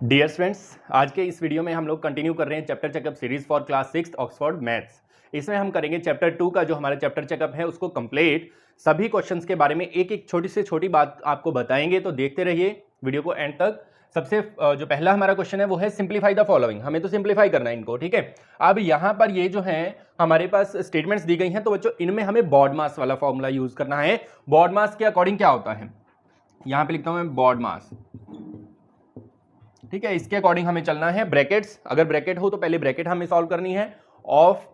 Dear students, आज के इस वीडियो में हम लोग कंटिन्यू कर रहे हैं chapter checkup series for class 6 Oxford maths. इसमें हम करेंगे चैप्टर 2 का जो हमारा चैप्टर चेकअप है उसको कंप्लीट। सभी क्वेश्चंस के बारे में एक एक छोटी से छोटी बात आपको बताएंगे, तो देखते रहिए वीडियो को एंड तक। सबसे जो पहला हमारा क्वेश्चन है वो है सिंप्लीफाई द फॉलोइंग। हमें तो सिंप्लीफाई करना है इनको, ठीक है। अब यहाँ पर ये जो है हमारे पास स्टेटमेंट्स दी गई हैं, तो बच्चों इनमें हमें बॉड मास वाला फॉर्मूला यूज करना है। बॉड मास के अकॉर्डिंग क्या होता है, यहाँ पे लिखता हूं मैं बॉड मास, ठीक है। इसके अकॉर्डिंग हमें चलना है। ब्रैकेट्स, अगर ब्रैकेट हो तो पहले ब्रैकेट हमें सॉल्व करनी है। Of,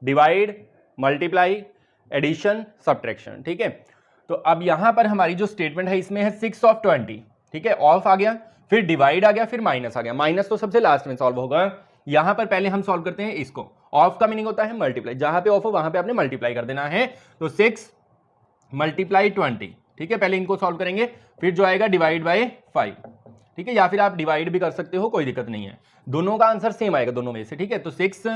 divide, multiply, addition, subtraction, ठीक है। तो अब यहां पर हमारी जो स्टेटमेंट है इसमें है 6 ऑफ 20, ठीक है। ऑफ आ गया, फिर डिवाइड आ गया, फिर माइनस आ गया। माइनस तो सबसे लास्ट में सॉल्व होगा। यहां पर पहले हम सॉल्व करते हैं इसको। ऑफ का मीनिंग होता है मल्टीप्लाई, जहां पे ऑफ हो वहां पे आपने मल्टीप्लाई कर देना है। तो 6 मल्टीप्लाई 20, ठीक है। पहले इनको सॉल्व करेंगे, फिर जो आएगा डिवाइड बाय 5, ठीक है। या फिर आप डिवाइड भी कर सकते हो, कोई दिक्कत नहीं है। दोनों का आंसर सेम आएगा दोनों में से, ठीक है। तो 6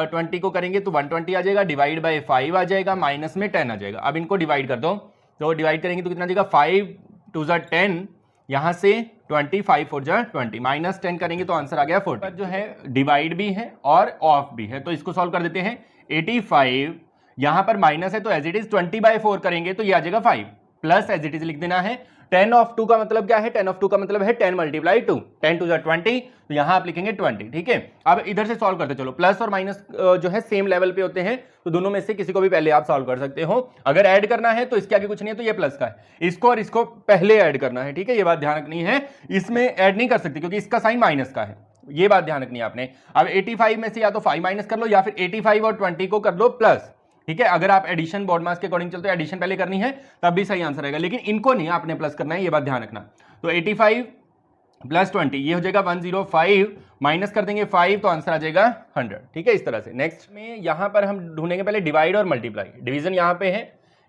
20 को करेंगे तो 120 आ जाएगा, डिवाइड बाय 5 आ जाएगा, माइनस में 10 आ जाएगा। अब इनको डिवाइड कर दो, तो डिवाइड करेंगे तो कितना आ जाएगा 5 2 10, यहां से 20, 5 4 20, माइनस 10 करेंगे तो आंसर आ गया 40। जो है डिवाइड भी है और ऑफ भी है, तो इसको सॉल्व कर देते हैं। 85, यहां पर माइनस है तो एज इट इज 20/4 करेंगे तो ये आ जाएगा 5, प्लस एज इट इज लिख देना है। 10 ऑफ 2 का मतलब क्या है, 10 ऑफ 2 का मतलब है 10 मल्टीप्लाई 2, 10 2 20, तो यहां आप लिखेंगे 20, ठीक है। अब इधर से सॉल्व करते चलो। प्लस और माइनस जो है सेम लेवल पे होते हैं, तो दोनों में से किसी को भी पहले आप सॉल्व कर सकते हो। अगर ऐड करना है तो इसके आगे कुछ नहीं है, तो ये प्लस का है, इसको और इसको पहले ऐड करना है, ठीक है। ये बात ध्यान रखनी है, इसमें ऐड नहीं कर सकते क्योंकि इसका साइन माइनस का है, ये बात ध्यान रखनी है आपने। अब 85 में से या तो 5 माइनस कर लो, या फिर 85 और 20 को कर लो प्लस, ठीक है। अगर आप एडिशन बॉड मास के अकॉर्डिंग चलते हो, एडिशन पहले करनी है तब भी सही आंसर आएगा, लेकिन इनको नहीं आपने प्लस करना है, ये बात ध्यान रखना। तो 85 प्लस 20 ये हो जाएगा 105, माइनस कर देंगे 5 तो आंसर आ जाएगा 100, ठीक है। इस तरह से नेक्स्ट में यहां पर हम ढूंढेंगे पहले डिवाइड और मल्टीप्लाई। डिवीजन यहां पे है,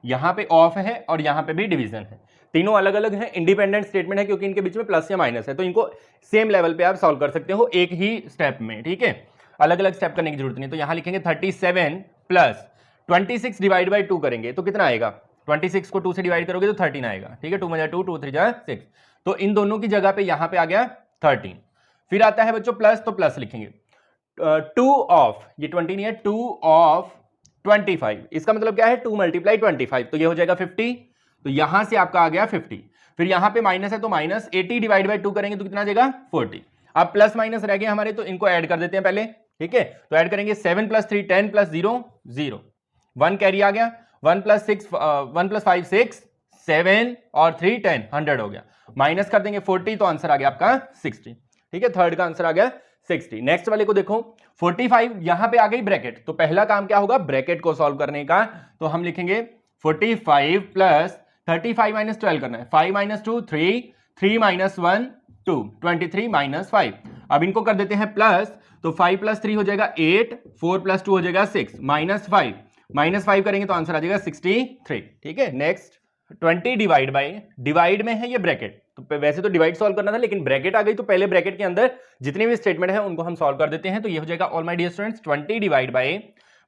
यहां पे ऑफ है और यहां पे भी डिवीजन है। तीनों अलग अलग हैं, इंडिपेंडेंट स्टेटमेंट है क्योंकि इनके बीच में प्लस या माइनस है, तो इनको सेम लेवल पे आप सॉल्व कर सकते हो एक ही स्टेप में, ठीक है। अलग अलग स्टेप करने की जरूरत नहीं। तो यहां लिखेंगे 37 प्लस 26 डिवाइड बाई 2 करेंगे तो कितना आएगा, 26 को 2 से डिवाइड करोगे तो 13 आएगा, ठीक है। 2 में 2, 2 3 6, तो इन दोनों की जगह पे यहां पे आ गया 13। फिर आता है बच्चों प्लस, तो प्लस लिखेंगे 2 ऑफ, ये 20 नहीं है, 2 ऑफ 25, इसका मतलब क्या है 2 मल्टीप्लाई 25, तो ये हो जाएगा 50, तो यहां से आपका आ गया 50। फिर यहां पे माइनस है तो माइनस 80 डिवाइड बाई 2 करेंगे तो कितना आ जाएगा 40। अब प्लस माइनस रह गए हमारे, तो इनको ऐड कर देते हैं पहले, ठीक है। तो ऐड करेंगे 7 प्लस 3 10 प्लस 0 0, 1 कैरी आ गया, 1 प्लस 5 6 7 और 3 10, 100 हो गया। माइनस कर देंगे 40 तो आंसर आ गया आपका 60, ठीक है। थर्ड का आंसर आ गया 60। नेक्स्ट वाले को देखो 45, यहां पे आ गई ब्रैकेट, तो पहला काम क्या होगा ब्रैकेट को सॉल्व करने का। तो हम लिखेंगे 45 प्लस 35 माइनस 12 करना है, 5 माइनस 2 3, 3 माइनस 1 2, 23 माइनस 5। अब इनको कर देते हैं प्लस, तो 5 प्लस 3 हो जाएगा 8, 4 प्लस 2 हो जाएगा 6, माइनस 5 करेंगे तो आंसर आ जाएगा 63, ठीक है। नेक्स्ट 20 डिवाइड बाई, डिवाइड में है ये ब्रैकेट, तो वैसे तो डिवाइड सॉल्व करना था लेकिन ब्रैकेट आ गई, तो पहले ब्रैकेट के अंदर जितने भी स्टेटमेंट है उनको हम सॉल्व कर देते हैं। तो ये हो जाएगा all my dear students 20 divide by,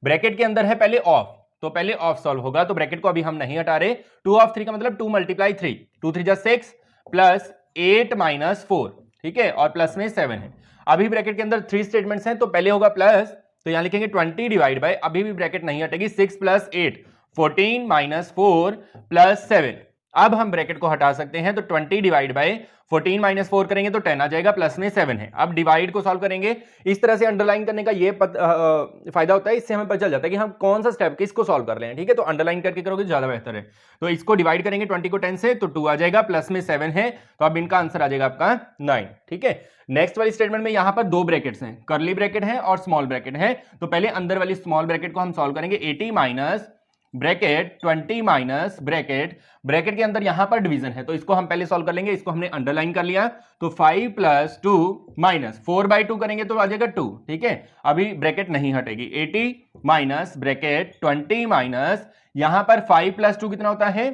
bracket के अंदर है पहले ऑफ, तो पहले ऑफ सॉल्व होगा, तो ब्रैकेट को अभी हम नहीं हटा रहे। 2 ऑफ 3 का मतलब 2 मल्टीप्लाई 3, 2 3 6 प्लस 8 माइनस 4, ठीक है, और प्लस में 7 है। अभी ब्रैकेट के अंदर 3 स्टेटमेंट्स हैं, तो पहले होगा प्लस, तो यहां लिखेंगे 20 डिवाइड बाई, अभी भी ब्रैकेट नहीं हटेगी, 6 प्लस 8 14 माइनस 4 प्लस 7। अब हम ब्रैकेट को हटा सकते हैं, तो 20 डिवाइड बाई 14 माइनस 4 करेंगे तो 10 आ जाएगा, प्लस में 7 है। अब डिवाइड को सॉल्व करेंगे, इस तरह से अंडरलाइन करने का ये फायदा होता है, इससे हमें पता चल जाता है कि हम कौन सा स्टेप किसको सॉल्व कर रहे हैं, ठीक है। तो अंडरलाइन करके करोगे ज्यादा बेहतर है। तो इसको डिवाइड करेंगे 20 को 10 से, तो 2 आ जाएगा, प्लस में 7 है, तो अब इनका आंसर आ जाएगा आपका 9, ठीक है। नेक्स्ट वाली स्टेटमेंट में यहां पर 2 ब्रैकेट्स हैं, कर्ली ब्रैकेट है और स्मॉल ब्रैकेट है, तो पहले अंदर वाली स्मॉल ब्रैकेट को हम सॉल्व करेंगे। 80 minus bracket 20 minus bracket, bracket के अंदर यहां पर डिवीजन है, तो इसको हम पहले सॉल्व कर लेंगे, इसको हमने अंडरलाइन कर लिया। तो 5 प्लस 2 माइनस 4/2 करेंगे तो आ जाएगा 2, ठीक है। अभी ब्रैकेट नहीं हटेगी। 80 माइनस ब्रैकेट 20 माइनस, यहां पर 5 प्लस 2 कितना होता है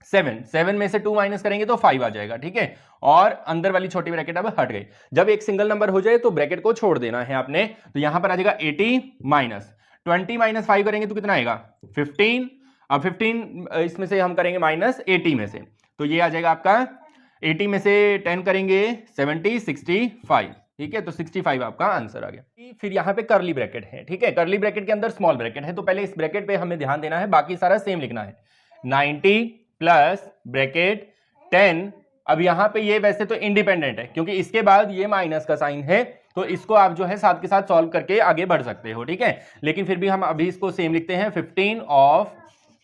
7, 7 में से 2 माइनस करेंगे तो 5 आ जाएगा, ठीक है। और अंदर वाली छोटी ब्रैकेट अब हट गई। जब एक सिंगल नंबर हो जाए तो ब्रैकेट को छोड़ देना है आपने, तो यहां पर आ जाएगा 80 माइनस 20 माइनस 5 करेंगे तो कितना आएगा 15। अब 15 इसमें से हम करेंगे माइनस 80 में से, तो ये आ जाएगा आपका 80 में से 10 करेंगे 70, 65, ठीक है, तो 65 आपका आंसर आ गया। फिर यहाँ पे करली ब्रैकेट है, ठीक है, करली ब्रैकेट के अंदर स्मॉल ब्रैकेट है, तो पहले इस ब्रैकेट पे हमें ध्यान देना है, बाकी सारा सेम लिखना है। 90 प्लस ब्रैकेट 10, अब यहाँ पे ये वैसे तो इंडिपेंडेंट है क्योंकि इसके बाद ये माइनस का साइन है, तो इसको आप जो है साथ के साथ सॉल्व करके आगे बढ़ सकते हो, ठीक है, लेकिन फिर भी हम अभी इसको सेम लिखते हैं। 15 ऑफ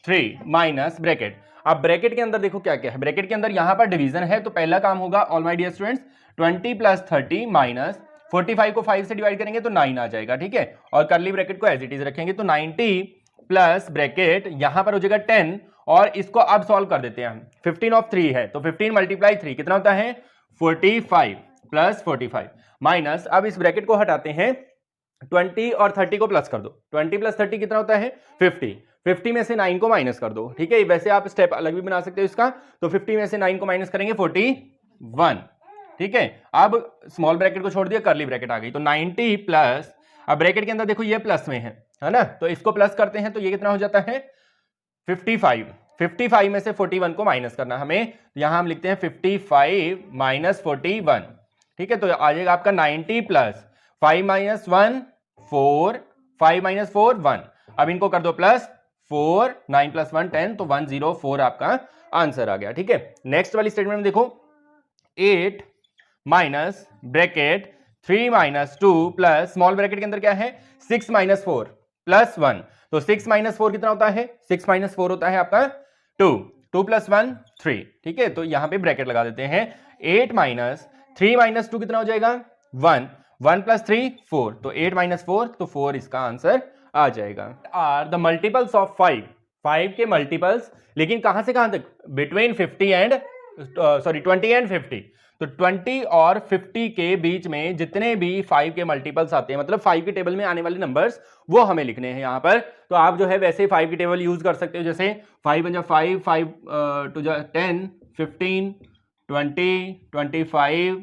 3 माइनस ब्रैकेट। अब ब्रैकेट के अंदर देखो क्या क्या है, ब्रैकेट के अंदर यहां पर डिवीजन है, तो पहला काम होगा all my dear students 20 plus 30 minus 45 को 5 से डिवाइड करेंगे तो 9 आ जाएगा, ठीक है, और करली ब्रैकेट को एज इट इज रखेंगे, तो 90 प्लस ब्रैकेट यहां पर हो जाएगा 10, और इसको अब सॉल्व कर देते हैं हम। 15 ऑफ 3 है तो 15 मल्टीप्लाई 3 कितना होता है 45 प्लस 45 माइनस, अब इस ब्रैकेट को हटाते हैं, 20 और 30 को प्लस कर दो, 20 प्लस 30 कितना होता है 50, 50 में से 9 को माइनस कर दो, ठीक है, वैसे आप स्टेप अलग भी बना सकते हो इसका, तो 50 में से 9 को माइनस करेंगे 41, ठीक है, अब स्मॉल ब्रैकेट को छोड़ दिया, करली ब्रैकेट आ गई, तो 90 प्लस, अब ब्रैकेट के अंदर देखो ये प्लस में है ना, तो इसको प्लस करते हैं तो ये कितना हो जाता है 55, 55 में से 41 को माइनस करना हमें, तो यहां हम लिखते हैं 55 माइनस 41, ठीक है, तो आ जाएगा आपका 90 प्लस 5 माइनस 1 4, 5 माइनस 4 1, अब इनको कर दो प्लस 4, 9 प्लस 1 10, तो 104 आपका आंसर आ गया, ठीक है। नेक्स्ट वाली स्टेटमेंट में देखो 8 minus bracket 3 minus 2 plus small bracket के अंदर क्या है 6 माइनस 4 प्लस 1, तो 6 माइनस 4 कितना होता है 6 माइनस 4 होता है आपका 2, 2 प्लस 1 3, ठीक है, तो यहां पे ब्रैकेट लगा देते हैं। 8 माइनस 3 माइनस 2 कितना हो जाएगा 1, 1 प्लस 3 4, तो 8 माइनस 4, तो 4 इसका आंसर आ जाएगा। आर द मल्टीपल्स ऑफ 5, 5 के मल्टीपल्स, लेकिन कहां से कहां तक, बिटवीन 50 एंड 20 एंड 50, तो 20 और 50 के बीच में जितने भी 5 के मल्टीपल्स आते हैं, मतलब 5 के टेबल में आने वाले नंबर्स वो हमें लिखने हैं यहाँ पर, तो आप जो है वैसे 5 की टेबल यूज कर सकते हो, जैसे 5 × 5, 5 टू 10, 15, 20, 25,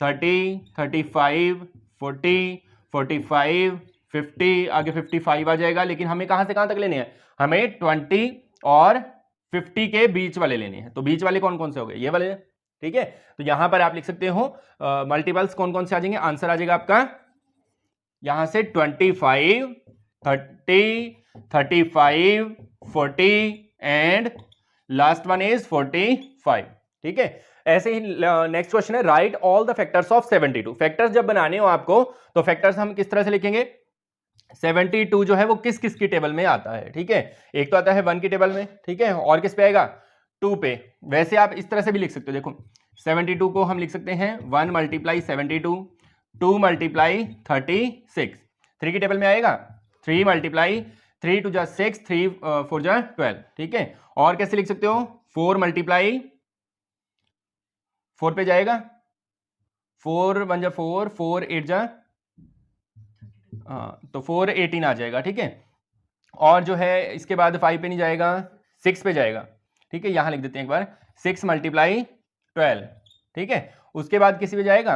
30, 35, 40, 45, 50, आगे 55 आ जाएगा, लेकिन हमें कहां से कहां तक लेने हैं, हमें 20 और 50 के बीच वाले लेने हैं, तो बीच वाले कौन कौन से हो गए, ये वाले, ठीक है, तो यहां पर आप लिख सकते हो मल्टीपल्स कौन कौन से आ जाएंगे, आंसर आ जाएगा आपका यहां से 25, 30, 35, 40 एंड लास्ट वन इज 45, ठीक है। ऐसे ही नेक्स्ट क्वेश्चन है right all the factors of 72, factors जब बनाने हो आपको तो फैक्टर्स हम किस तरह से लिखेंगे, 72 जो है वो किस किस की टेबल में आता है, ठीक है, एक तो आता है 1 की टेबल में, ठीक है, और किस पे आएगा 2 पे, वैसे आप इस तरह से भी लिख सकते हो, देखो 72 को हम लिख सकते हैं 1 मल्टीप्लाई 72, 2 मल्टीप्लाई 36, 3 की टेबल में आएगा 3 मल्टीप्लाई 3 2 6, 3 4 12, ठीक है, और कैसे लिख सकते हो 4 मल्टीप्लाई 4 पे जाएगा 4 1 4, 4 8 तो 4 18 आ जाएगा, ठीक है, और जो है इसके बाद 5 पे नहीं जाएगा 6 पे जाएगा, ठीक है, यहां लिख देते हैं एक बार 6 मल्टीप्लाई 12, ठीक है, उसके बाद किसी पे जाएगा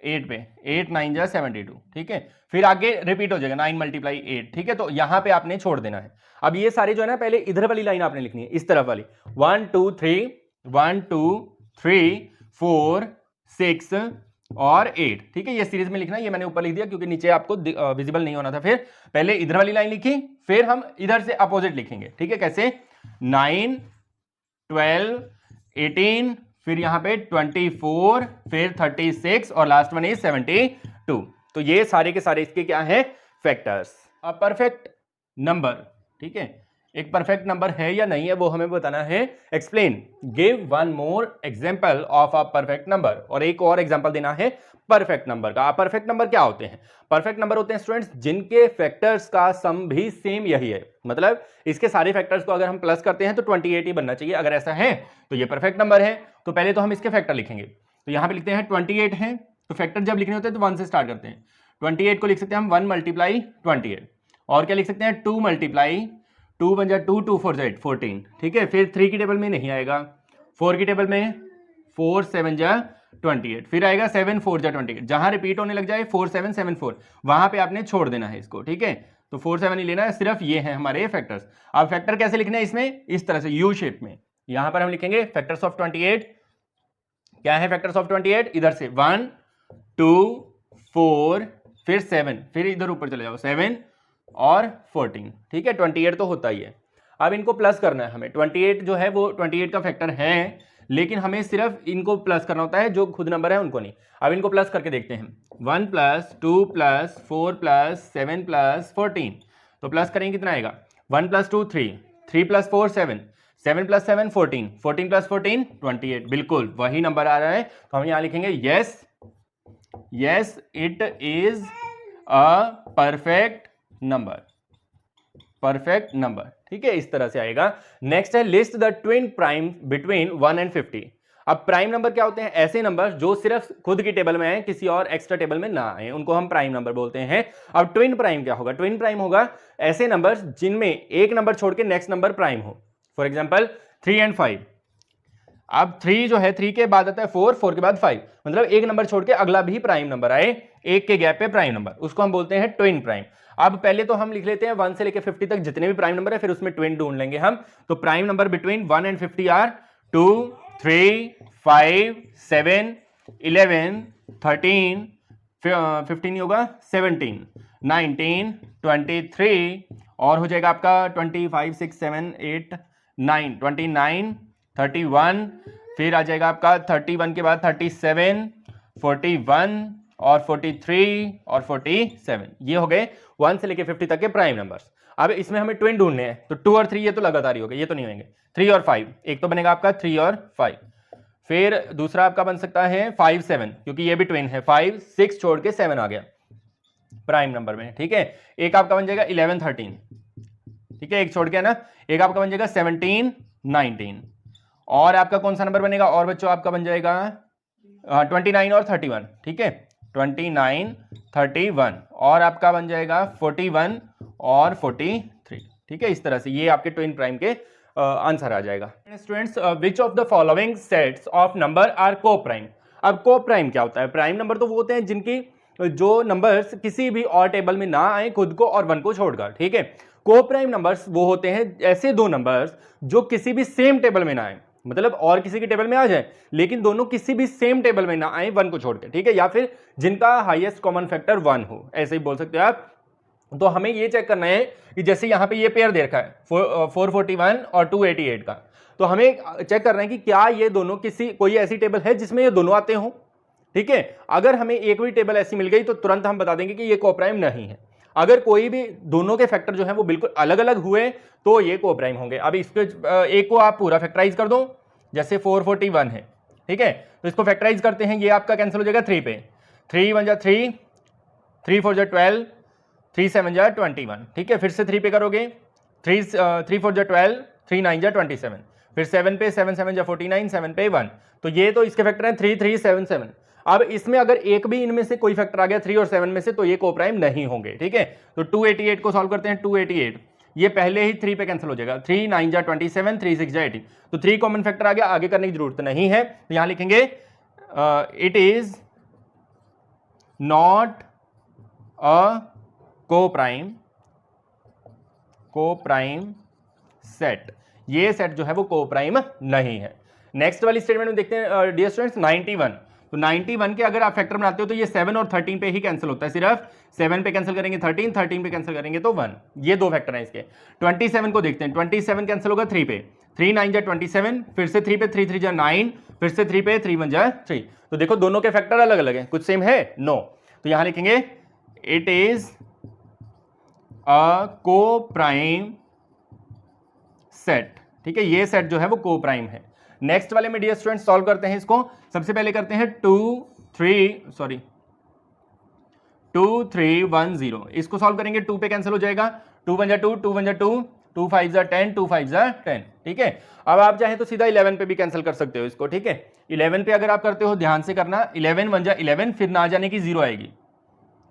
8 पे, 8 9 72, ठीक है, फिर आगे रिपीट हो जाएगा 9 मल्टीप्लाई 8, ठीक है, तो यहां पे आपने छोड़ देना है। अब ये सारे जो है ना पहले इधर वाली लाइन आपने लिखनी है, इस तरफ वाली 1 2 3 1 2 3 4 6 और 8, ठीक है, ये सीरीज में लिखना है, ये मैंने ऊपर लिख दिया क्योंकि नीचे आपको विजिबल नहीं होना था। फिर पहले इधर वाली लाइन लिखी, फिर हम इधर से अपोजिट लिखेंगे, ठीक है, कैसे 9 12 18, फिर यहां पे 24, फिर 36 और लास्ट वन इज 72, तो ये सारे के सारे इसके क्या है फैक्टर्स। अ परफेक्ट नंबर, ठीक है, एक परफेक्ट नंबर है या नहीं है वो हमें बताना है। Explain, give one more example of a perfect number, और एक और एग्जांपल देना है परफेक्ट नंबर का। परफेक्ट नंबर क्या होते हैं, परफेक्ट नंबर होते हैं स्टूडेंट्स जिनके फैक्टर्स का सम भी सेम यही है, मतलब इसके सारे फैक्टर्स को अगर हम प्लस करते हैं तो 28 ही बनना चाहिए, अगर ऐसा है तो ये परफेक्ट नंबर है। तो पहले तो हम इसके फैक्टर लिखेंगे, तो यहां पे लिखते हैं 28 है, तो फैक्टर जब लिखने होते हैं तो 1 से स्टार्ट करते हैं, 28 को लिख सकते हैं हम 1 मल्टीप्लाई 28, और क्या लिख सकते हैं 2 मल्टीप्लाई 2 1 2 2 4 8 14, ठीक है, फिर 3 की टेबल में नहीं आएगा, 4 की टेबल में 4 7 28, फिर आएगा 7 4 28, जहां रिपीट होने लग जाए 4 7 7 4 वहां पे आपने छोड़ देना है इसको, ठीक है, तो 4 7 ही लेना है, सिर्फ ये है हमारे फैक्टर्स। अब फैक्टर कैसे लिखना है इसमें, इस तरह से यू शेप में, यहां पर हम लिखेंगे फैक्टर्स ऑफ 28। क्या है फैक्टर्स ऑफ 28? इधर से 1 2 4 फिर 7, फिर इधर ऊपर चले जाओ 7 और 14। ठीक है, 28 तो होता ही है। अब इनको प्लस करना है हमें। 28 जो है वो 28 का फैक्टर है, लेकिन हमें सिर्फ इनको प्लस करना होता है, जो खुद नंबर है उनको नहीं। अब इनको प्लस करके देखते हैं। 1 + 2 + 4 + 7 + 14, तो प्लस करेंगे कितना आएगा? 1 + 2 3, 3 + 4 7, 7 + 7 14, 14 + 14 28। बिल्कुल वही नंबर आ रहा है, तो हम यहां लिखेंगे yes it is a perfect number. ठीक है, इस तरह से आएगा। नेक्स्ट है list the twin prime between 1 and 50। अब प्राइम नंबर क्या होते हैं? ऐसे नंबर जो सिर्फ खुद की टेबल में आए, किसी और एक्स्ट्रा टेबल में ना आए, उनको हम प्राइम नंबर बोलते हैं। अब ट्विन प्राइम क्या होगा? ट्विन प्राइम होगा ऐसे नंबर जिनमें एक नंबर छोड़ के नेक्स्ट नंबर प्राइम हो। For example 3 and 5। अब 3 जो है, 3 के बाद आता है 4, 4 के बाद 5, मतलब एक नंबर छोड़ के अगला भी प्राइम नंबर आए, एक के गैप पे प्राइम नंबर, उसको हम बोलते हैं ट्विन प्राइम। अब पहले तो हम लिख लेते हैं 1 से लेके 50 तक जितने भी प्राइम नंबर है, फिर उसमें ट्विन ढूंढ लेंगे हम। तो prime number between 1 and 50 are 2 3 5 7 11 13 15 होगा 17 19 23 और हो जाएगा आपका 25 6 7 8 9 29 31, फिर आ जाएगा आपका 31 के बाद 37 41 और 43 और 47। ये हो गए 1 से लेके 50 तक के प्राइम नंबर्स। अब इसमें हमें ट्विन ढूंढने हैं, तो 2 और 3 ये तो लगातार ही हो गए, ये तो नहीं होंगे। 3 और 5, एक तो बनेगा आपका 3 और 5। फिर दूसरा आपका बन सकता है 5 7, क्योंकि ये भी ट्विन है। 5 6 छोड़ के 7 आ गया प्राइम नंबर में। ठीक है, एक आपका बन जाएगा 11 13। ठीक है, एक छोड़ के ना, एक आपका बन जाएगा 17 19। और आपका कौन सा नंबर बनेगा? और बच्चों आपका बन जाएगा 29 और 31। ठीक है, 29 31 और आपका बन जाएगा 41 और 43। ठीक है, इस तरह से ये आपके ट्विन प्राइम के आंसर आ जाएगा। Students, which of the following sets of number are coprime? अब को प्राइम क्या होता है? प्राइम नंबर तो वो होते हैं जिनकी जो नंबर्स किसी भी और टेबल में ना आए खुद को और 1 को छोड़कर। ठीक है, को प्राइम नंबर्स वो होते हैं ऐसे दो नंबर्स जो किसी भी सेम टेबल में ना आए, मतलब और किसी की टेबल में आ जाए लेकिन दोनों किसी भी सेम टेबल में ना आए 1 को छोड़ के। ठीक है, या फिर जिनका हाईएस्ट कॉमन फैक्टर 1 हो, ऐसे ही बोल सकते हो आप। तो हमें ये चेक करना है कि जैसे यहां पे ये पेयर दे रखा है 441 और 288 का, तो हमें चेक करना है कि क्या ये दोनों कोई ऐसी टेबल है जिसमें ये दोनों आते हो। ठीक है, अगर हमें एक भी टेबल ऐसी मिल गई तो तुरंत हम बता देंगे कि ये कोप्राइम नहीं है। अगर कोई भी दोनों के फैक्टर जो है वो बिल्कुल अलग अलग हुए तो ये कोप्राइम होंगे। अब इसके एक को आप पूरा फैक्टराइज कर दो, जैसे 441 है। ठीक है, तो इसको फैक्टराइज करते हैं, ये आपका कैंसिल हो जाएगा 3 पे। 3 1 जा 3, 3 4 जा 12, 3 7 जा 21। ठीक है, फिर से 3 पे करोगे, 3 4 जा 12, 3 9 जा 27, फिर 7 पे 7 7 जा 49, 7 पे 1। तो ये तो इसके फैक्टर हैं 3 3 7 7। अब इसमें अगर एक भी इनमें से कोई फैक्टर आ गया 3 और 7 में से तो ये कोप्राइम नहीं होंगे। ठीक है, तो 288 को सॉल्व करते हैं। 288 ये पहले ही 3 पे कैंसिल हो जाएगा। 3 9 जा 27, 3 6 जा 18, तो 3 कॉमन फैक्टर आ गया, आगे करने की जरूरत नहीं है। तो यहां लिखेंगे it is not a coprime set. ये सेट जो है वो कोप्राइम नहीं है। नेक्स्ट वाली स्टेटमेंट में देखते हैं डियर स्टूडेंट्स 91। तो 91 के अगर आप फैक्टर बनाते हो तो ये 7 और 13 पे ही कैंसिल होता है। सिर्फ 7 पे कैंसिल करेंगे 13, 13 पे कैंसिल करेंगे तो 1। ये दो फैक्टर हैं इसके। 27 को देखते हैं। 27 कैंसिल होगा 3 पे, 3 9 जा 27, फिर से 3 पे 3 3 जा 9, फिर से 3 पे 3 1 जा 3। तो देखो दोनों के फैक्टर अलग अलग हैं, कुछ सेम है? नो। तो यहां लिखेंगे it is a coprime set. ठीक है, ये सेट जो है वो कोप्राइम है। नेक्स्ट वाले में डियर स्टूडेंट्स सॉल्व करते हैं इसको। सबसे पहले करते हैं 2 3 1 0। इसको सॉल्व करेंगे, 2 पे कैंसिल हो जाएगा, 2 1 जा 2, 2 1 जा 2, 2 5 जा 10, 2 5 जा 10। ठीक है, अब आप चाहें तो सीधा 11 पे भी कैंसिल कर सकते हो इसको। ठीक है, 11 पे अगर आप करते हो ध्यान से करना, 11 1 जा 11, फिर ना जाने की 0 आएगी।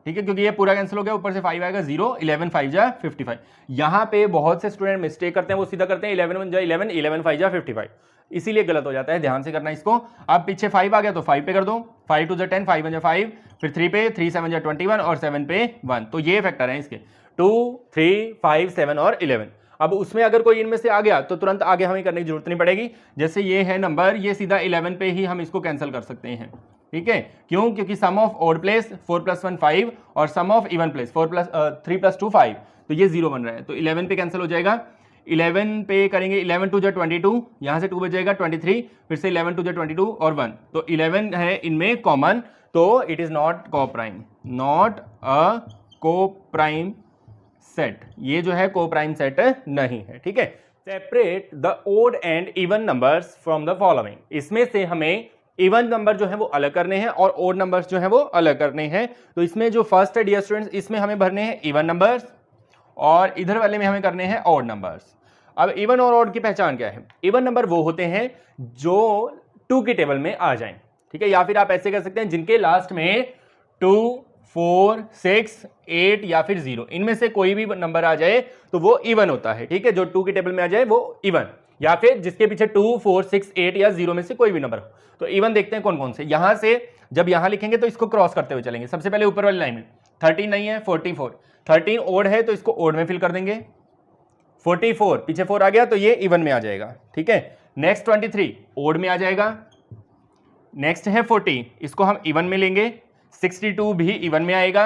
ठीक है, क्योंकि ये पूरा कैंसिल हो गया, ऊपर से 5 आएगा 0, 11 5 जा 55। यहां पे बहुत से स्टूडेंट मिस्टेक करते हैं, वो सीधा करते हैं 11 1 जा 11, 11 5 जा 55, इसीलिए गलत हो जाता है। ध्यान से करना इसको। अब पीछे 5 आ गया तो 5 पे कर दो, 5 2 जा 10, 5 1 जा 5, फिर 3 पे 3 7 जा 21 और 7 पे 1। तो ये फैक्टर है इसके 2 3 5 7 और 11। अब उसमें अगर कोई इनमें से आ गया तो तुरंत आगे हमें करने की जरूरत नहीं पड़ेगी। जैसे ये है नंबर, ये सीधा 11 पे ही हम इसको कैंसिल कर सकते हैं, ठीक है। क्यों? क्योंकि सम ऑफ ऑड प्लेस 4 + 1 5 और सम ऑफ इवन प्लेस 3 + 2 5, तो ये 0 बन रहा है, तो 11 पे कैंसिल हो जाएगा। 11 पे करेंगे, 11 2 जा 22, यहाँ से 2 बचेगा 23, फिर से 11 2 जा 22 और 1, तो 11 है इनमें कॉमन, तो it is not coprime, not a coprime set, ये जो है कोप्राइम सेट नहीं है, ठीक है। Separate the odd and even numbers from the following, इसमें से हमें इवन नंबर जो है वो अलग करने हैं और ओड नंबर्स जो है वो अलग करने हैं। तो इसमें जो फर्स्ट है डियर स्टूडेंट्स, इसमें हमें भरने हैं इवन नंबर्स और इधर वाले में हमें करने हैं ऑड नंबर्स। अब इवन और ऑड की पहचान क्या है? इवन नंबर वो होते हैं जो 2 की टेबल में आ जाएं, ठीक है, या फिर आप ऐसे कह सकते हैं जिनके लास्ट में 2 4 6 8 या फिर 0, इनमें से कोई भी नंबर आ जाए तो वो इवन होता है, ठीक है। जो 2 की टेबल में आ जाए वो इवन, या फिर जिसके पीछे 2 4 6 8 या 0 में से कोई भी नंबर हो। तो इवन देखते हैं कौन कौन से। यहां से जब यहां लिखेंगे तो इसको क्रॉस करते हुए चलेंगे। सबसे पहले ऊपर वाली लाइन में 13 नहीं है, 44, 13 ओड है तो इसको ओड में फिल कर देंगे। 44 पीछे 4 आ गया तो ये इवन में आ जाएगा, ठीक है। नेक्स्ट 23 ओड में आ जाएगा। नेक्स्ट है 40, इसको हम इवन में लेंगे। 62 भी इवन में आएगा।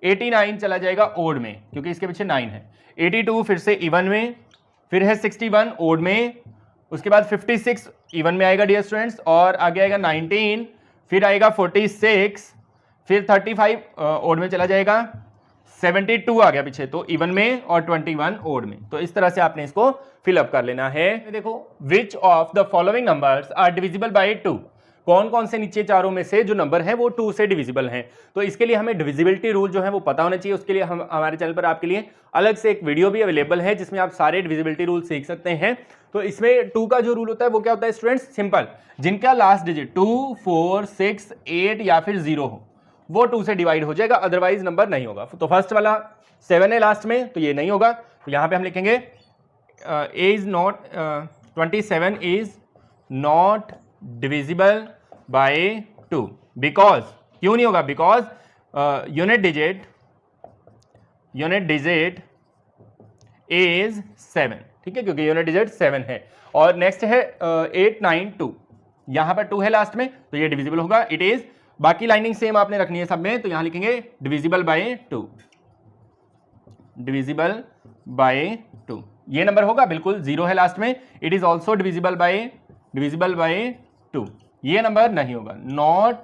89 चला जाएगा ओड में क्योंकि इसके पीछे 9 है। 82 फिर से इवन में, फिर है 61 ओड में, उसके बाद 56 इवन में आएगा डियर स्टूडेंट्स, और आगे आएगा 19, फिर आएगा 46, फिर 35 ओड में चला जाएगा। 72 आ गया पीछे तो इवन में, और 21 ओड में। तो इस तरह से आपने इसको फिलअप कर लेना है। देखो, which of the following numbers are divisible by 2, कौन कौन से नीचे चारों में से जो नंबर हैं वो 2 से डिविजिबल हैं। तो इसके लिए हमें डिविजिबिलिटी रूल जो है वो पता होना चाहिए। उसके लिए हम हमारे चैनल पर आपके लिए अलग से एक वीडियो भी अवेलेबल है जिसमें आप सारे डिविजिबिलिटी रूल सीख सकते हैं। तो इसमें 2 का जो रूल होता है वो क्या होता है स्टूडेंट्स? सिंपल, जिनका लास्ट डिजिट 2 4 6 8 या फिर 0 हो वो 2 से डिवाइड हो जाएगा, अदरवाइज नंबर नहीं होगा। तो फर्स्ट वाला 7 है लास्ट में, तो ये नहीं होगा। तो यहां पे हम लिखेंगे A is not 27 is not divisible by 2, because, क्यों नहीं होगा? बिकॉज यूनिट डिजिट इज 7, ठीक है, क्योंकि यूनिट डिजिट 7 है। और नेक्स्ट है 8 9 2, यहां पर 2 है लास्ट में तो ये डिविजिबल होगा, इट इज। बाकी लाइनिंग सेम आपने रखनी है सब में, तो यहां लिखेंगे डिविजिबल बाय 2, डिविजिबल बाय 2, ये नंबर होगा बिल्कुल। 0 है लास्ट में, it is also divisible by 2, ये नंबर नहीं होगा, नॉट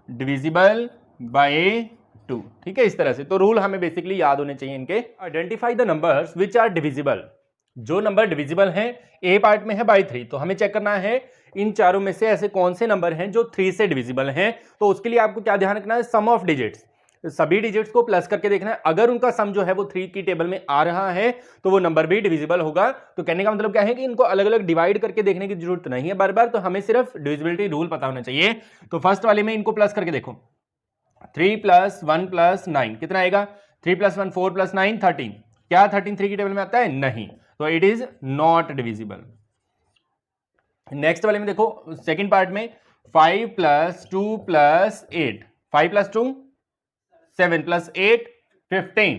डिविजिबल बाय 2, ठीक है। इस तरह से तो रूल हमें बेसिकली याद होने चाहिए इनके। Identify the numbers which are divisible, जो नंबर डिविजिबल हैं। ए पार्ट में है बाय 3, तो हमें चेक करना है इन चारों में से ऐसे कौन से नंबर हैं जो 3 से डिविजिबल हैं। तो उसके लिए आपको क्या ध्यान रखना है? सम ऑफ डिजिट्स, सभी डिजिट्स को प्लस करके देखना है। अगर उनका सम जो है वो 3 की टेबल में आ रहा है तो वो नंबर भी डिविजिबल होगा। तो कहने का मतलब क्या है कि इनको अलग अलग डिवाइड करके देखने की जरूरत नहीं है बार बार, तो हमें सिर्फ डिविजिबिलिटी रूल पता होना चाहिए। तो फर्स्ट वाले में इनको प्लस करके देखो, 3 + 1 + 9 कितना आएगा? 3 + 1 4 + 9 13, क्या 13 3 की टेबल में आता है? नहीं, तो it is not divisible. Next वाले में देखो, सेकंड पार्ट में 5 + 2 + 8, 5 + 2 7 + 8 15,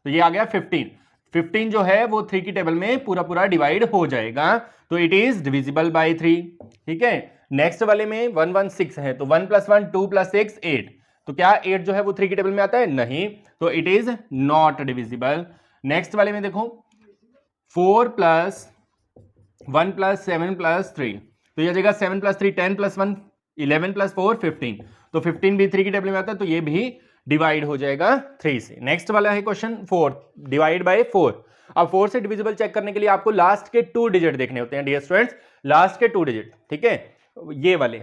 तो ये आ गया 15। 15 जो है वो 3 की टेबल में पूरा पूरा डिवाइड हो जाएगा, तो इट इज डिविजिबल बाय 3, ठीक है। नेक्स्ट वाले में 1 1 6 है, तो 1 + 1 2 + 6 8, तो क्या 8 जो है वो 3 की टेबल में आता है? नहीं, तो it is not divisible. Next वाले में देखो 4 + 1 + 7 + 3, तो ये आ जाएगा 7 + 3 10 + 1 11 + 4 15, तो 15 भी 3 की टेबल में आता है, तो ये भी डिवाइड हो जाएगा 3 से। नेक्स्ट वाला है क्वेश्चन 4, डिवाइड बाय 4। अब 4 से डिविजिबल चेक करने के लिए आपको लास्ट के 2 डिजिट देखने होते हैं डियर स्टूडेंट्स, लास्ट के 2 डिजिट, ठीक है, ये वाले,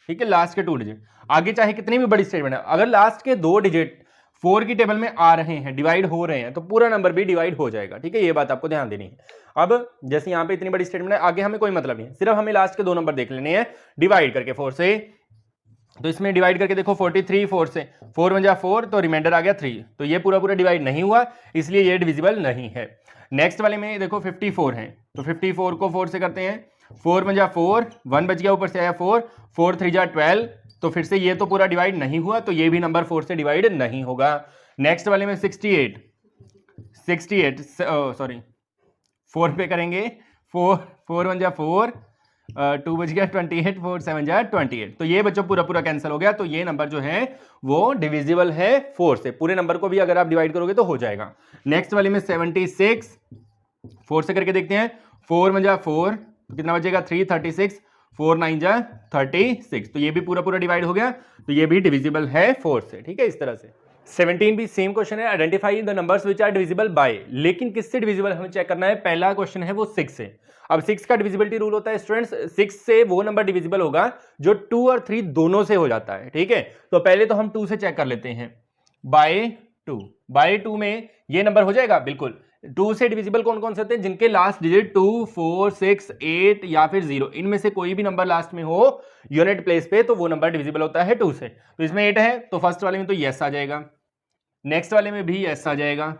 ठीक है, लास्ट के 2 डिजिट। आगे चाहे कितनी भी बड़ी स्टेटमेंट है, अगर लास्ट के 2 डिजिट 4 की टेबल में आ रहे हैं, डिवाइड हो रहे हैं, तो पूरा नंबर भी डिवाइड हो जाएगा, ठीक है, ये बात आपको ध्यान देनी है। अब जैसे यहाँ पे इतनी बड़ी स्टेटमेंट है, आगे हमें कोई मतलब नहीं है, सिर्फ हमें लास्ट के 2 नंबर देख लेने हैं डिवाइड करके 4 से। तो इसमें डिवाइड करके देखो 43 4 से, 4 × 4 तो रिमाइंडर आ गया 3, तो ये पूरा पूरा डिवाइड नहीं हुआ, इसलिए ये डिविजिबल नहीं है। नेक्स्ट वाले में देखो 54 है, तो 54 को 4 से करते हैं, 4 × 4 1 बच गया, ऊपर से आया 4 4 3 × 12, तो फिर से ये तो पूरा डिवाइड नहीं हुआ, तो ये भी नंबर 4 से डिवाइड नहीं होगा। नेक्स्ट वाले में 68 सॉरी 4 पे करेंगे, 4 1 जा 4, 2 बच गया 28, 4 7 जा 28। तो ये बच्चों पूरा पूरा कैंसिल हो गया। तो ये नंबर जो है वो डिविजिबल है 4 से। पूरे नंबर को भी अगर आप डिवाइड करोगे तो हो जाएगा। नेक्स्ट वाले में 76, 4 से करके देखते हैं। 4 1 जा 4, तो कितना बचेगा 3, 36, 4 9 जा 36। तो ये भी पूरा पूरा डिवाइड हो गया। तो ये भी डिविजिबल है 4 से। ठीक है, इस तरह से। 17 भी सेम क्वेश्चन है, identify the numbers which are divisible by. लेकिन किससे डिविजिबल हमें चेक करना है। पहला क्वेश्चन है वो 6 से। अब 6 का डिविजिबिलिटी रूल होता है स्टूडेंट्स, 6 से वो नंबर डिविजिबल होगा जो 2 और 3 दोनों से हो जाता है। ठीक है, तो पहले तो हम 2 से चेक कर लेते हैं। बाय 2, बाय 2 में ये नंबर हो जाएगा बिल्कुल। 2 से डिविजिबल कौन कौन से होते हैं, जिनके लास्ट डिजिट 2, 4, 6, 8 या फिर 0, इनमें से कोई भी नंबर लास्ट में हो यूनिट प्लेस पे, तो वो नंबर डिविजिबल होता है 2 से। तो इसमें 8 है, तो फर्स्ट वाले में तो यस आ जाएगा, नेक्स्ट वाले में भी यस आ जाएगा,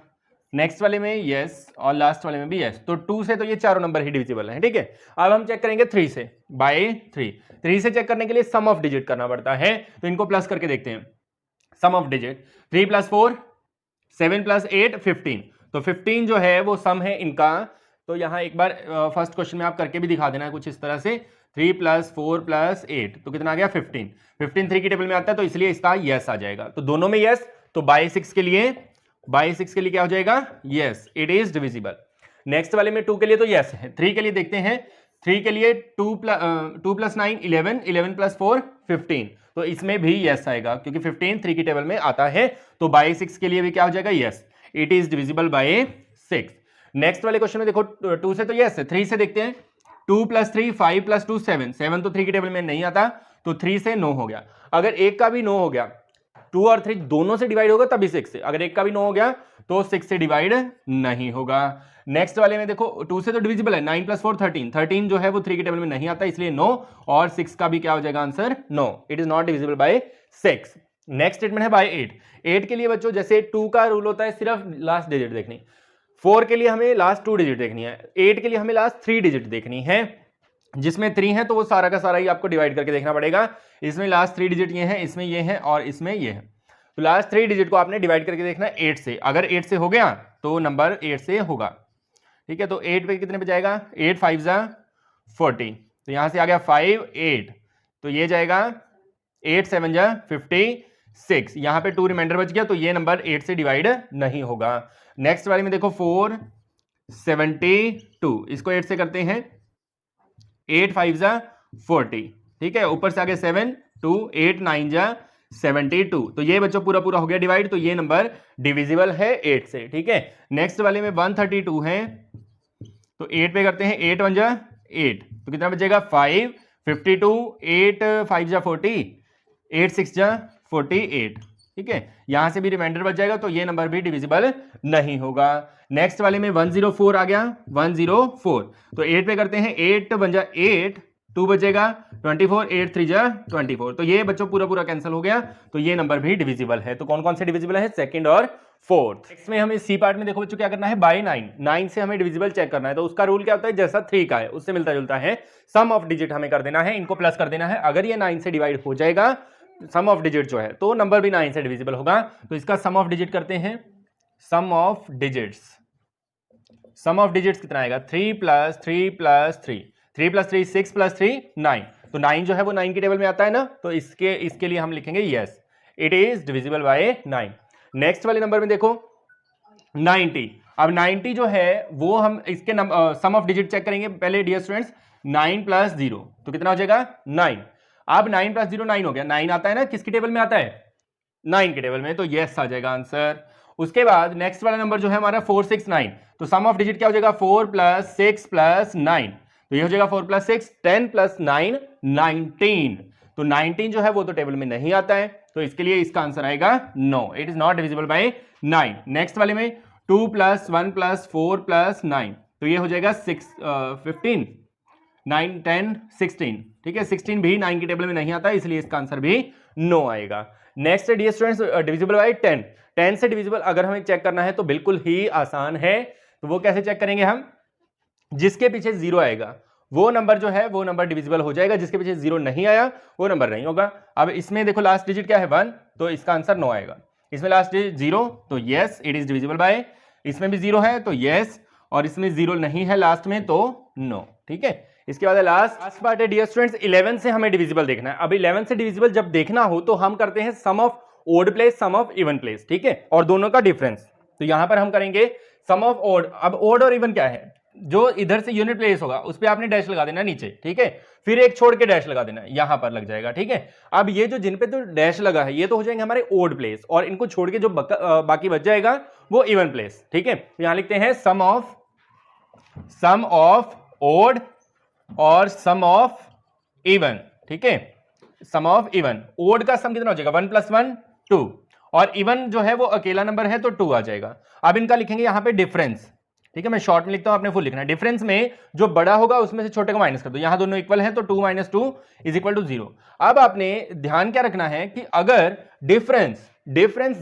नेक्स्ट वाले में यस, और लास्ट वाले में भी यस। तो 2 से तो ये चारों नंबर ही डिविजिबल है। ठीक है, अब हम चेक करेंगे 3 से। बाय 3 से चेक करने के लिए सम ऑफ डिजिट करना पड़ता है, तो इनको प्लस करके देखते हैं। Sum of digit 3 + 4, 7 + 8, 15। तो 15 जो है वो सम है इनका। तो यहां एक बार फर्स्ट क्वेश्चन में आप करके भी दिखा देना है कुछ इस तरह से। 3 + 4 + 8, तो कितना आ गया 15। 15 3 की टेबल में आता है, तो इसलिए इसका यस आ जाएगा। तो दोनों में यस। तो बाय 6 के लिए क्या हो जाएगा, yes, it is divisible. Next वाले में 2 के लिए तो यस है। 3 के लिए देखते हैं। 3 के लिए 2 + 9 11, 11 + 4 15। तो इसमें भी यस आएगा क्योंकि 15 3 की टेबल में आता है। तो बाय 6 के लिए भी क्या हो जाएगा, yes, it is divisible by 6। Next वाले क्वेश्चन में देखो 2 से तो यस है। 3 से देखते हैं। 2 + 3 5 + 2 7, 7 तो 3 की टेबल में नहीं आता, तो 3 से 9 हो गया। अगर एक का भी 9 हो गया, 2 और 3 दोनों से डिवाइड होगा तभी 6 से। अगर एक का भी 9 हो गया तो 6 से डिवाइड नहीं होगा। नेक्स्ट वाले में देखो 2 से तो डिविजिबल है। 9 + 4 13, 13 जो है वो 3 की टेबल में नहीं आता, इसलिए 9, और 6 का भी क्या हो जाएगा answer, 9, it is not divisible bye 6। Next statement है बाय 8। 8 के लिए बच्चों जैसे 2 का रूल होता है सिर्फ लास्ट डिजिट देखनी, 4 के लिए हमें लास्ट 2 डिजिट देखनी है, 8 के लिए हमें लास्ट 3 डिजिट देखनी है। जिसमें 3 है तो वो सारा का सारा ही आपको डिवाइड करके देखना पड़ेगा। इसमें लास्ट 3 डिजिट ये हैं, इसमें ये हैं और इसमें ये है। तो लास्ट 3 डिजिट को आपने डिवाइड करके देखना है 8 से। अगर 8 से हो गया तो नंबर 8 से होगा। ठीक है, तो 8 पे कितने पे जाएगा, 8 5 जा 40, तो यहां से आ गया 5 8, तो ये जाएगा 8 7 जा 56। यहां पे 2 रिमाइंडर बच गया, तो ये नंबर 8 से डिवाइड नहीं होगा। नेक्स्ट वाले में देखो 4 72, इसको 8 से करते हैं। 8 5 जा 40, ठीक है, ऊपर से आगे 7 2, 8 9 जा 72। तो ये बच्चों पूरा पूरा हो गया डिवाइड, तो ये नंबर डिविजिबल है 8 से। ठीक है, नेक्स्ट वाले में 132 है, तो 8 पे करते हैं। 8 1 जा 8, तो कितना बचेगा 5 52, 8 5 जा 40, 8 6 जा 48। ठीक है, यहां से भी रिमाइंडर बच जाएगा, तो ये नंबर भी डिविजिबल नहीं होगा। नेक्स्ट वाले में 104 आ गया, 104, तो 8 पे करते हैं। 8 1 जा 8, 2 बचेगा 24, 8 3 जा 24। तो ये बच्चों पूरा पूरा कैंसिल हो गया, तो ये नंबर भी डिविजिबल है। तो कौन कौन से डिविजिबल है, सेकंड और फोर्थ। नेक्स्ट में हमें सी पार्ट में देखो बच्चों क्या करना है, बाय 9, 9 से हमें डिविजिबल चेक करना है। तो उसका रूल क्या होता है, जैसा 3 का है उससे मिलता जुलता है, सम ऑफ डिजिट हमें कर देना है, इनको प्लस कर देना है। अगर ये 9 से डिवाइड हो जाएगा सम ऑफ डिजिट जो है, तो नंबर भी 9 से डिविजिबल होगा। तो इसका सम ऑफ डिजिट करते हैं। Sum of digits, sum of digits कितना आएगा, 3 + 3 + 3, 3 + 3 6 + 3 9। तो 9 जो है वो 9 की टेबल में आता है ना, तो इसके लिए हम लिखेंगे yes, it is divisible by 9। Next वाले नंबर में देखो 90। अब 90 जो है वो हम इसके सम ऑफ डिजिट चेक करेंगे पहले डियर स्टूडेंट्स। 9 + 0, तो कितना हो जाएगा 9। अब 9 + 0 9 हो गया। 9 आता है ना, किसकी टेबल में आता है, 9 की टेबल में, तो यस आ जाएगा आंसर। उसके बाद नेक्स्ट वाला नंबर जो है हमारा 4 6 9, तो सम ऑफ डिजिट क्या हो जाएगा, 4 + 6 + 9, तो ये हो जाएगा 4 + 6 10 + 9 19। तो 19 जो है वो तो टेबल में नहीं आता है, तो इसके लिए इसका आंसर आएगा no, it is not divisible by 9। Next वाले में 2 + 1 + 4 + 9, तो ये हो जाएगा 15 9 10 16। ठीक है, 16 भी 9 की टेबल में नहीं आता, इसलिए इसका आंसर भी नो आएगा। Next dear students divisible by 10। 10 से डिविजिबल अगर हमें चेक करना है तो बिल्कुल ही आसान है। तो वो कैसे चेक करेंगे हम, जिसके पीछे 0 आएगा वो नंबर जो है वो नंबर डिविजिबल हो जाएगा, जिसके पीछे 0 नहीं आया वो नंबर नहीं होगा। अब इसमें देखो लास्ट डिजिट क्या है 1, तो इसका आंसर 9 आएगा। इसमें लास्ट डिजिट 0, तो yes it is divisible by, इसमें भी 0 है तो यस, और इसमें 0 नहीं है लास्ट में तो नो। ठीक है, इसके बाद लास्ट पार्ट है डियर स्टूडेंट्स 11 से हमें डिविजिबल देखना है। अब 11 से डिविजिबल जब देखना हो तो हम करते हैं sum of odd place sum of even place. ठीक है, और दोनों का डिफरेंस। तो यहां पर हम करेंगे सम ऑफ ओड। अब ओड और इवन क्या है, जो इधर से यूनिट प्लेस होगा उस पर आपने डैश लगा देना नीचे। ठीक है, फिर एक छोड़ के डैश लगा देना, यहां पर लग जाएगा। ठीक है, अब ये जो जिन पे तो डैश लगा है ये तो हो जाएंगे हमारे ओड प्लेस, और इनको छोड़ के जो बाकी बच जाएगा वो इवन प्लेस। ठीक है, तो यहां लिखते हैं सम ऑफ ओड और सम ऑफ इवन। ठीक है, सम ऑफ इवन, ओड का सम कितना हो जाएगा 1 + 1 2, और इवन जो है वो अकेला नंबर है तो 2 आ जाएगा। अब इनका लिखेंगे यहां पे डिफरेंस। ठीक है, मैं शॉर्ट में लिखता हूं, आपने फुल लिखना है। डिफरेंस में जो बड़ा होगा उसमें से छोटे को माइनस कर दो, यहां दोनों इक्वल है तो 2 - 2 = 0। अब आपने ध्यान क्या रखना है कि अगर डिफरेंस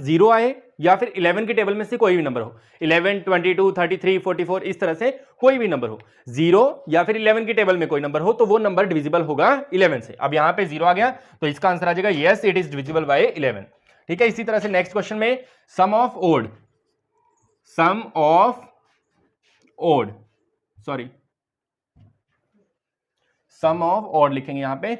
0 आए या फिर 11 के टेबल में से कोई भी नंबर हो, 11 22 33 44 इस तरह से कोई भी नंबर हो, 0 या फिर 11 के टेबल में कोई नंबर हो तो वो नंबर डिविजिबल होगा 11 से। अब यहां पे 0 आ गया तो इसका आंसर आ जाएगा yes it is divisible by 11। ठीक है, इसी तरह से नेक्स्ट क्वेश्चन में सम ऑफ ओड लिखेंगे यहां पे।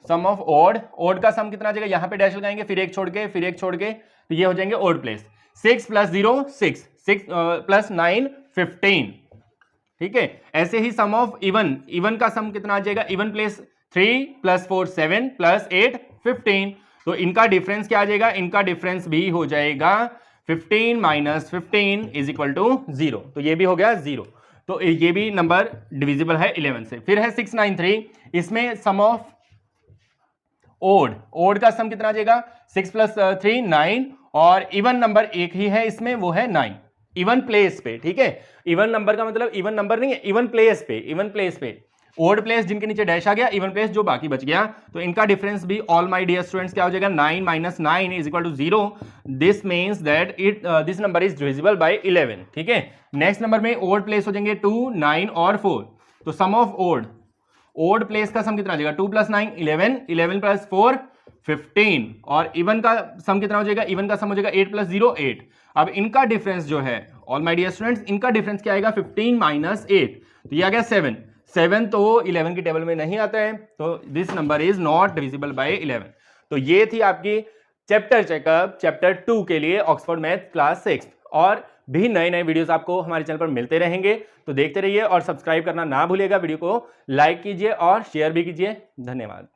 सम ऑफ ओड का सम कितना आ जाएगा, यहां पे डैश लगाएंगे, फिर एक छोड़ के तो ये हो जाएंगे ओड प्लेस। 6 + 0 6 + 9 15। ठीक है, ऐसे ही सम ऑफ इवन का सम कितना आ जाएगा, इवन प्लेस 3 + 4 7 + 8 15। तो इनका डिफरेंस क्या आ जाएगा, इनका डिफरेंस भी हो जाएगा 15 - 15 = 0। तो ये भी हो गया 0, तो ये भी नंबर डिविजिबल है 11 से। फिर है 693, इसमें सम ऑफ ओड का सम कितना आ जाएगा, 6 + 3 9, और इवन नंबर एक ही है इसमें, वो है 9 इवन प्लेस पे। ठीक है, इवन नंबर का मतलब इवन नंबर नहीं है, इवन प्लेस पे ओड प्लेस जिनके नीचे डैश आ गया, इवन प्लेस जो बाकी बच गया। तो इनका डिफरेंस भी ऑल माय डियर स्टूडेंट्स क्या हो जाएगा, 9 - 9 = 0। This means that this number is divisible by 11। ठीक है, नेक्स्ट नंबर में ओड प्लेस हो जाएंगे 2 9 और 4। तो सम ऑफ ओड प्लेस का सम कितना आ जाएगा, 2 + 9 11 11 + 4 15, और इवन का सम कितना हो जाएगा, इवन का सम हो जाएगा 8 + 0 8। अब इनका डिफरेंस जो है ऑल माय डियर स्टूडेंट्स, इनका डिफरेंस क्या आएगा 15 - 8, तो ये आ गया 7 तो 11 की टेबल में नहीं आता है, तो this number is not divisible bye 11। तो ये थी आपकी चैप्टर चेकअप चैप्टर 2 के लिए ऑक्सफोर्ड मैथ क्लास 6। और भी नए वीडियोस आपको हमारे चैनल पर मिलते रहेंगे, तो देखते रहिए और सब्सक्राइब करना ना भूलिएगा। वीडियो को लाइक कीजिए और शेयर भी कीजिए। धन्यवाद।